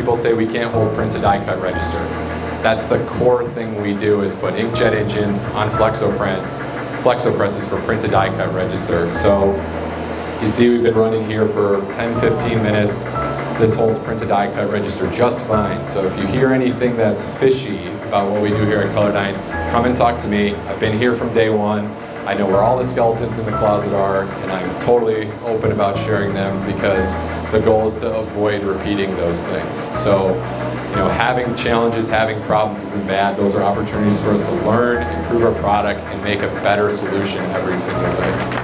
people say we can't hold print to die cut register. That's the core thing we do, is put inkjet engines on flexo presses for print to die cut register. So you see we've been running here for 10-15 minutes. This holds print to die cut register just fine. So if you hear anything that's fishy about what we do here at Colordyne, come and talk to me. I've been here from day one. I know where all the skeletons in the closet are, and I'm totally open about sharing them, because the goal is to avoid repeating those things. So, you know, having challenges, having problems isn't bad. Those are opportunities for us to learn, improve our product, and make a better solution every single day.